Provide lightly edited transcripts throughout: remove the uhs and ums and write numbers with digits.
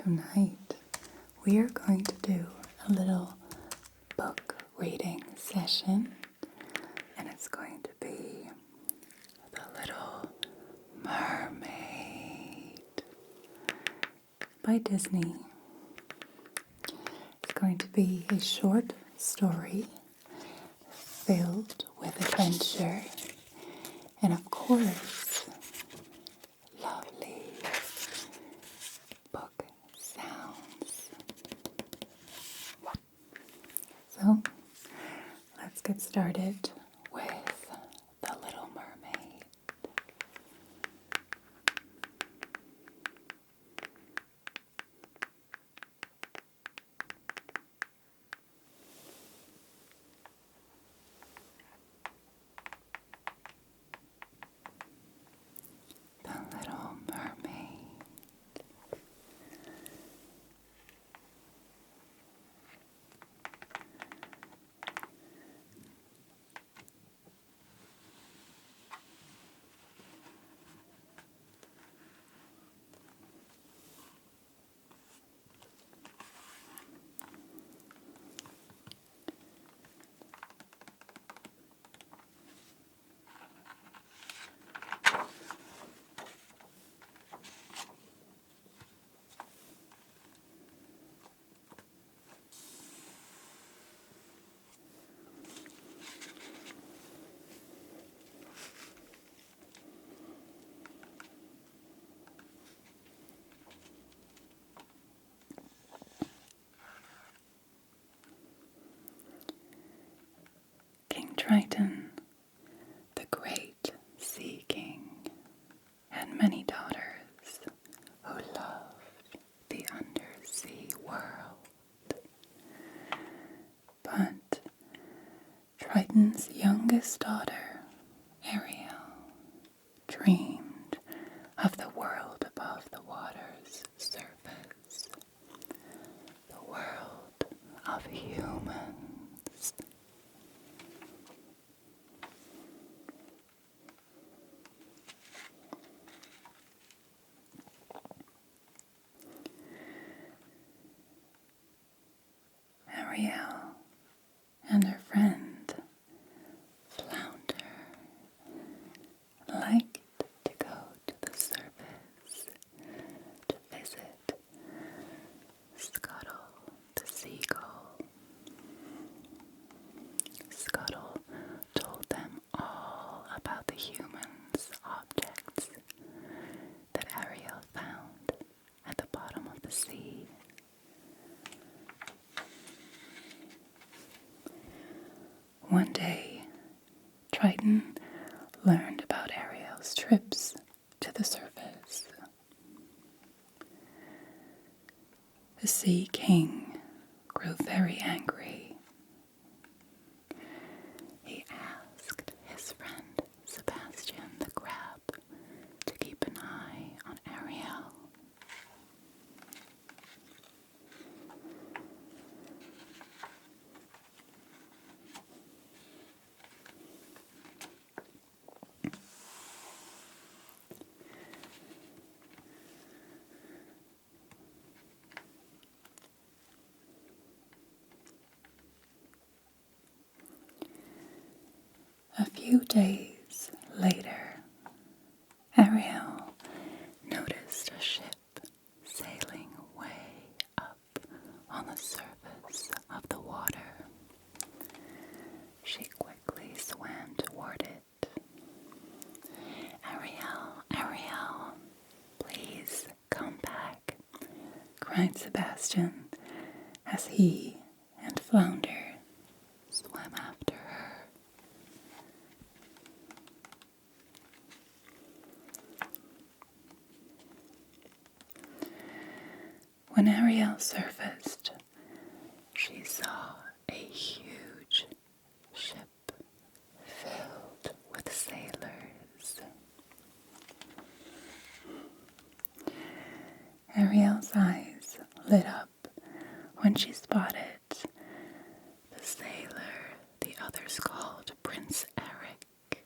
Tonight we are going to do a little book reading session, and it's going to be The Little Mermaid by Disney. It's going to be a short story filled with adventure and, of course, lovely book sounds. So, let's get started with The Little Mermaid. The Little Mermaid. King Triton, the great sea king, had many daughters who loved the undersea world. But Triton's youngest daughter, Ariel, dreamed of the world above the water's surface, the world of humans. Ariel and her friend, Flounder, liked to go to the surface to visit Scuttle the seagull. Scuttle told them all about the humans' objects that Ariel found at the bottom of the sea. One day, Triton learned about Ariel's trips to the surface. The Sea King grew very angry. He asked his friend Sebastian the Crab to keep an eye on Ariel. A few days later, Ariel noticed a ship sailing way up on the surface of the water. She quickly swam toward it. "Ariel, Ariel, please come back," cried Sebastian as he and Flounder swam after her. When Ariel surfaced, she saw a huge ship filled with sailors. Ariel's eyes lit up when she spotted the sailor the others called Prince Eric.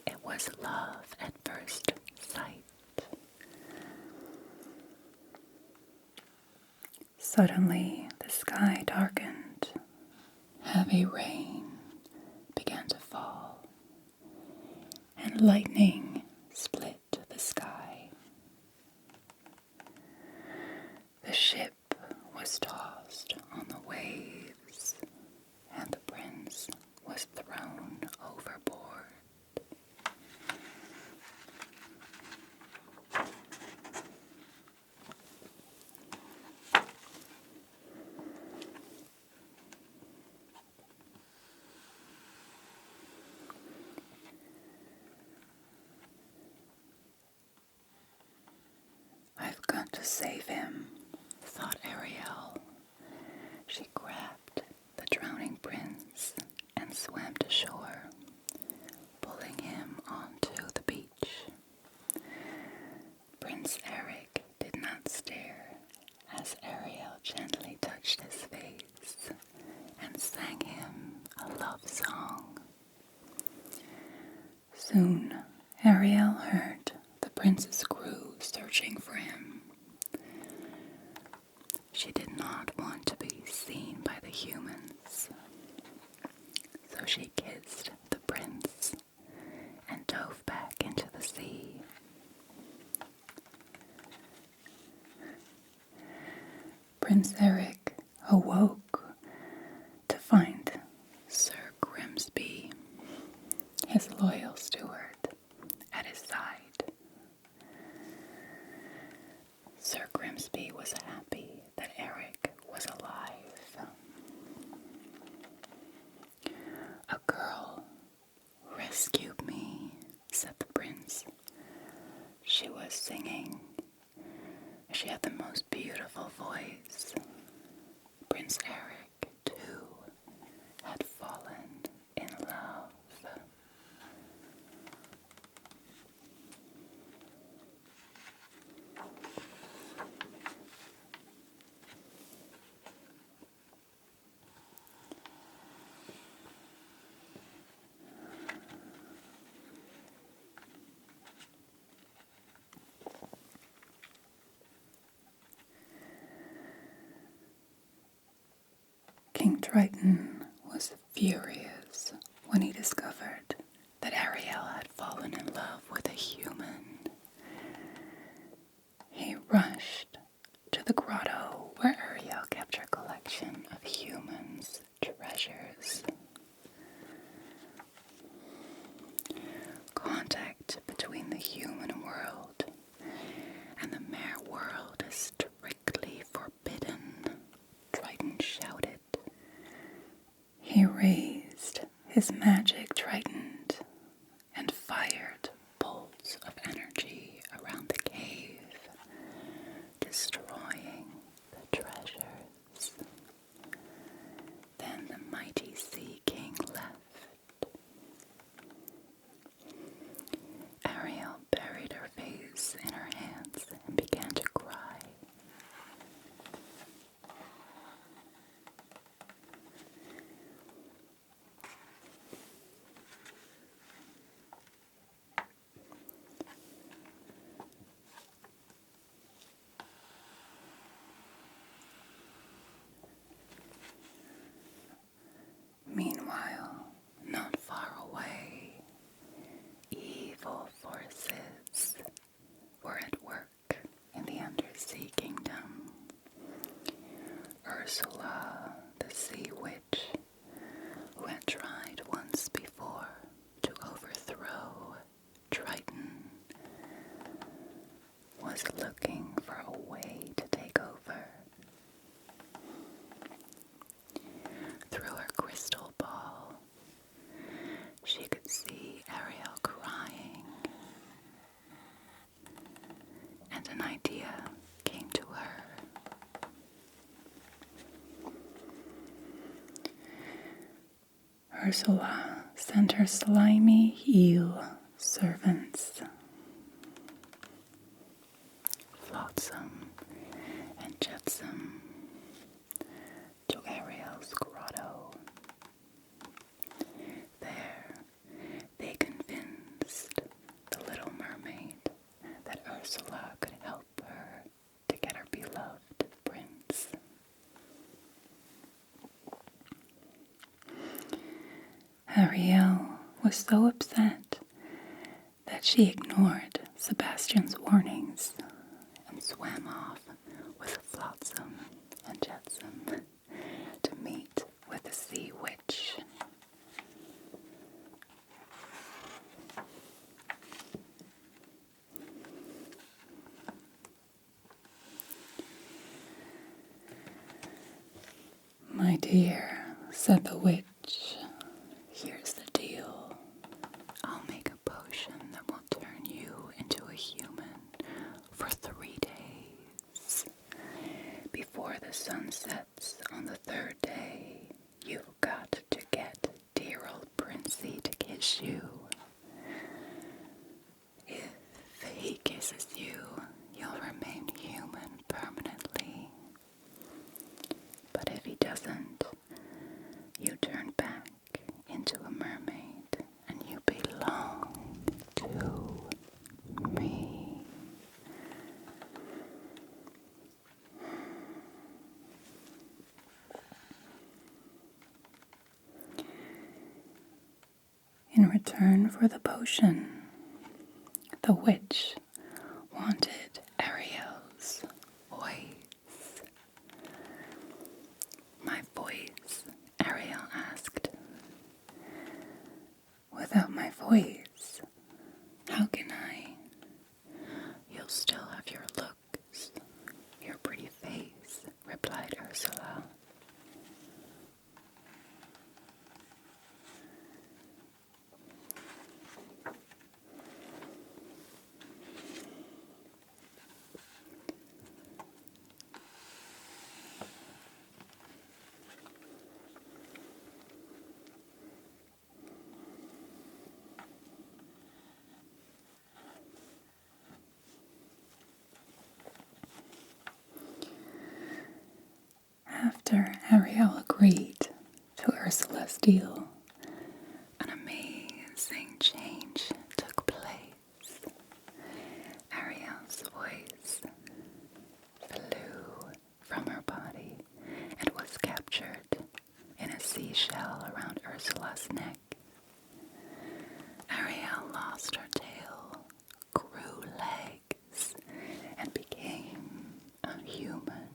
It was love at first sight. Suddenly, the sky darkened. Heavy rain began to fall, and lightning split the sky. The ship was tossed on the waves, and the prince was thrown overboard. I've got to save him, thought Ariel. She grabbed the drowning prince and swam to shore, pulling him onto the beach. Prince Eric did not stare as Ariel gently touched his face and sang him a love song. Soon, Ariel heard the prince's crew searching for him. She did not want to be seen by the humans, so she kissed the prince and dove back into the sea. Prince Eric awoke to find Sir Grimsby, his loyal steward, at his side. Sir Grimsby was happy that Eric was alive. "A girl rescued me," said the prince. She was singing. She had the most beautiful voice. Prince Eric, too, had fallen in love. King Triton was furious when he discovered that Ariel had fallen in love with a human. He rushed to the grotto where Ariel kept her collection of humans' treasures. Contact between the human world and the mere world is strictly forbidden, Triton shouted. He raised his magic trident and fired bolts of energy around the cave, destroying the treasures. Then the mighty Sea King left. Ariel buried her face in her hands and began to cry. Meanwhile, not far away, evil forces were at work in the undersea kingdom. Ursula, the sea witch, who had tried once before to overthrow Triton, was looking for a way to take over. Through her crystal ball, she could see Ariel crying, and an idea came to her. Ursula sent her slimy eel servants, Flotsam and Jetsam, to Ariel's grotto. There, they convinced the little mermaid that Ursula could help her to get her beloved prince Ariel was so upset that she ignored Sebastian's warnings and swam off with Flotsam and Jetsam to meet with the sea witch. "My dear," said the witch, "here's the deal. I'll make a potion that will turn you into a human for 3 days. Before the sun sets on the 3rd day, you've got to get dear old Princey to kiss you. If he kisses you, you'll remain human permanently. But if he doesn't, you turn back into a mermaid and you belong to me." In return for the potion, the witch wanted Ariel's voice. "My voice?" Ariel asked. "Without my voice, how can I?" "You'll still have your looks, your pretty face," replied Ursula. After Ariel agreed to Ursula's deal, an amazing change took place. Ariel's voice flew from her body and was captured in a seashell around Ursula's neck. Ariel lost her tail, grew legs, and became a human.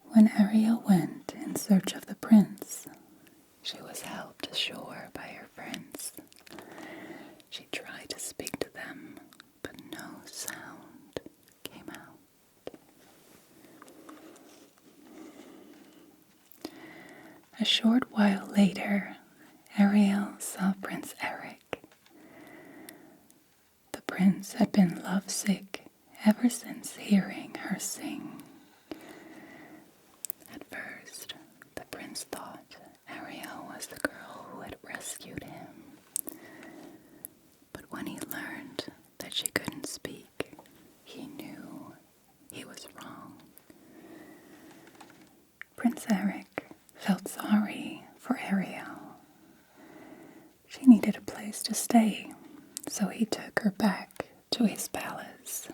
When Ariel went in search of the prince, she was helped ashore by her friends. She tried to speak to them, but no sound came out. A short while later, Ariel saw Prince Eric. The prince had been lovesick ever since hearing her sing. At first, the prince thought Ariel was the girl who had rescued him. But when he learned that she couldn't speak, he knew he was wrong. Prince Eric felt sorry for Ariel. She needed a place to stay, so he took her back to his palace.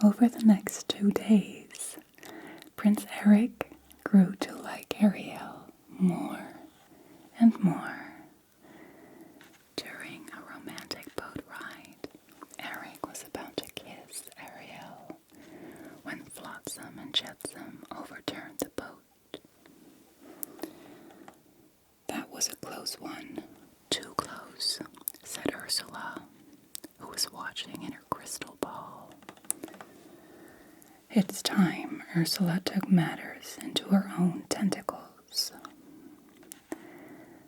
Over the next 2 days, Prince Eric grew to like Ariel more and more. During a romantic boat ride, Eric was about to kiss Ariel when Flotsam and Jetsam overturned the boat. "That was a close one, too close," said Ursula, who was watching in her crystal ball. It's time Ursula took matters into her own tentacles.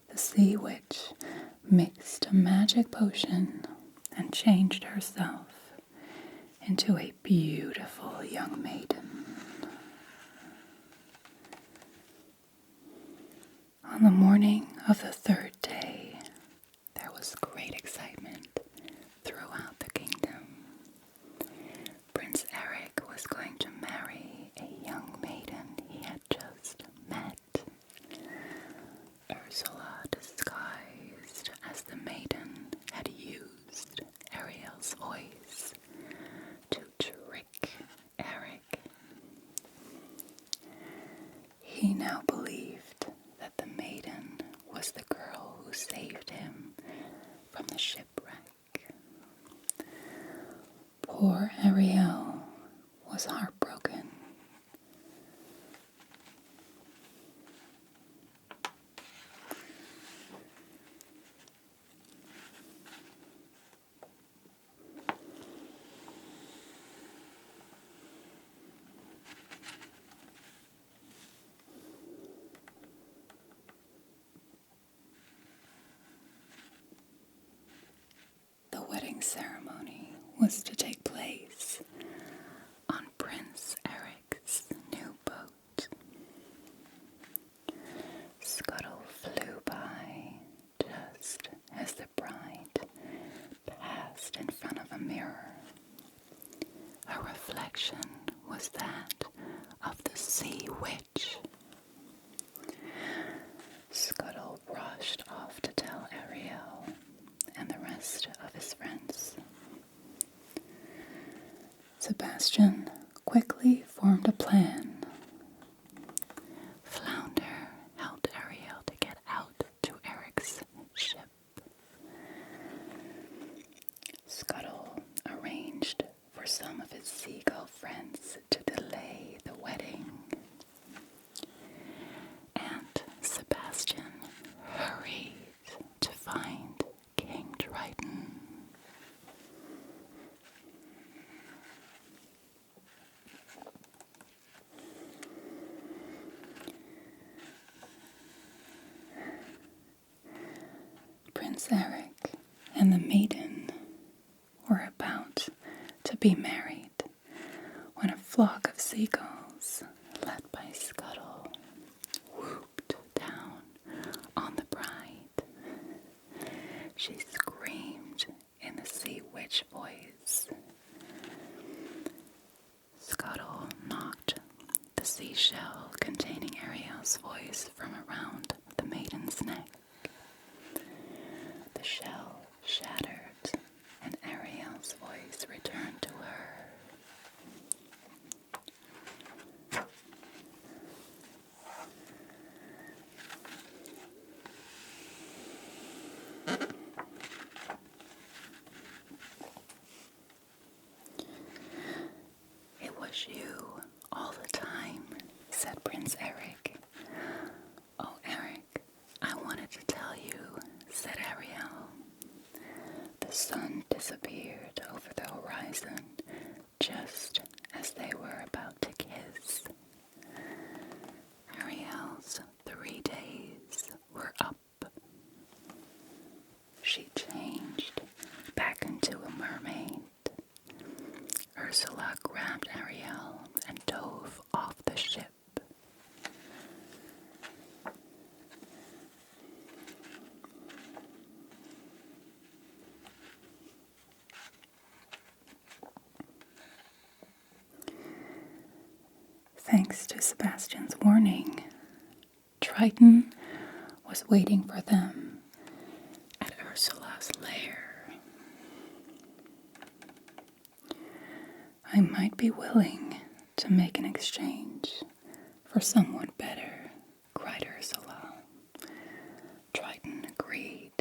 The sea witch mixed a magic potion and changed herself into a beautiful young maiden. On the morning of the 3rd day, there was great excitement throughout the kingdom. Prince Eric was going to marry a young maiden he had just met. Ursula disguised He now believed that the maiden was the girl who saved him from the shipwreck. Poor Ariel was heartbroken. The wedding ceremony was to take place on Prince Eric's new boat. Scuttle flew by just as the bride passed in front of a mirror. Her reflection was that of the sea witch. Scuttle rushed off to tell Ariel and the rest of his friends. Sebastian quickly formed a plan. Flounder helped Ariel to get out to Eric's ship. Scuttle arranged for some of his seagull friends to delay the wedding. And Sebastian hurried to find King Triton. Prince Eric and the maiden were about to be married when a flock of seagulls, led by Scuttle, whooped down on the bride. She screamed in the sea witch voice. Scuttle knocked the seashell containing Ariel's voice from around the maiden's neck. The shell shattered, and Ariel's voice returned to her. It was you all the time, said Prince Eric. Oh, Eric, I wanted to tell you, said Ariel. The sun disappeared over the horizon just as they were about to kiss. Ariel's 3 days were up. She changed back into a mermaid. Ursula grabbed Ariel and dove off the ship. Thanks to Sebastian's warning, Triton was waiting for them at Ursula's lair. I might be willing to make an exchange for someone better, cried Ursula. Triton agreed,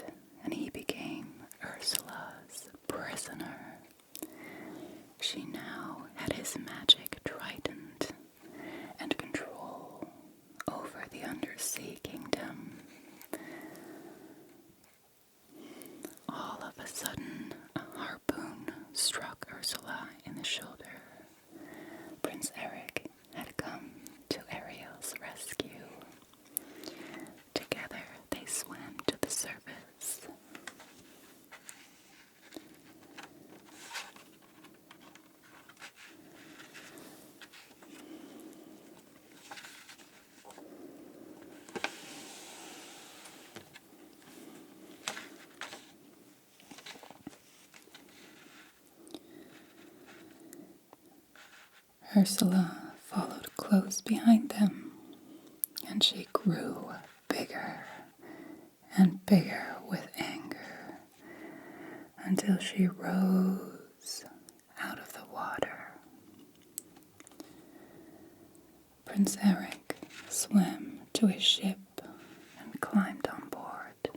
and he became Ursula's prisoner. She now had his magic Triton and control over the undersea kingdom. All of a sudden, a harpoon struck Ursula in the shoulder. Prince Eric had come to Ariel's rescue. Together, they swam to the surface. Ursula followed close behind them, and she grew bigger and bigger with anger until she rose out of the water. Prince Eric swam to his ship and climbed on board.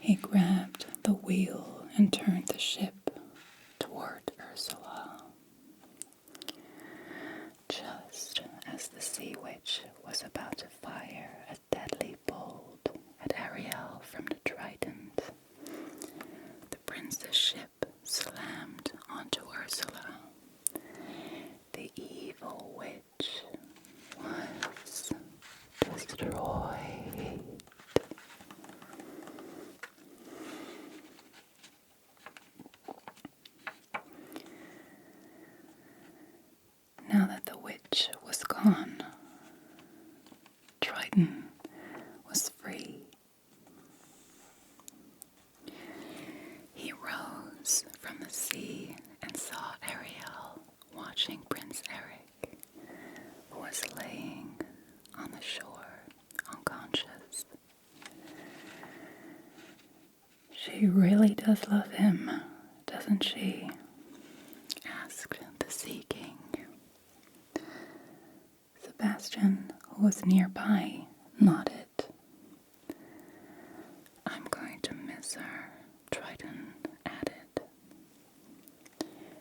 He grabbed the wheel and turned the ship toward Ursula. Just as the sea witch was about to fire a deadly bolt at Ariel from the Triton, the prince's ship slammed onto Ursula. The evil witch was destroyed. Now that the witch was gone, Triton was free. He rose from the sea and saw Ariel watching Prince Eric, who was laying on the shore, unconscious. She really does love him, doesn't she? Asked the Sea King. Sebastian, who was nearby, nodded. I'm going to miss her, Triton added.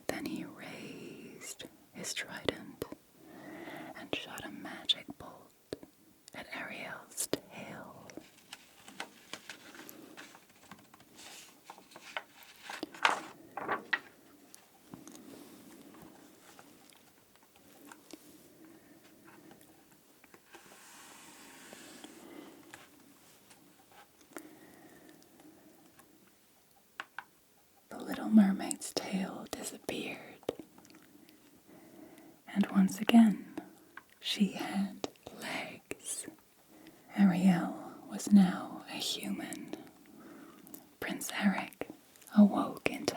Then he raised his trident and shot a magic bolt at Ariel's tail. The little mermaid's tail disappeared, and once again she had legs. Ariel was now a human. Prince Eric awoke into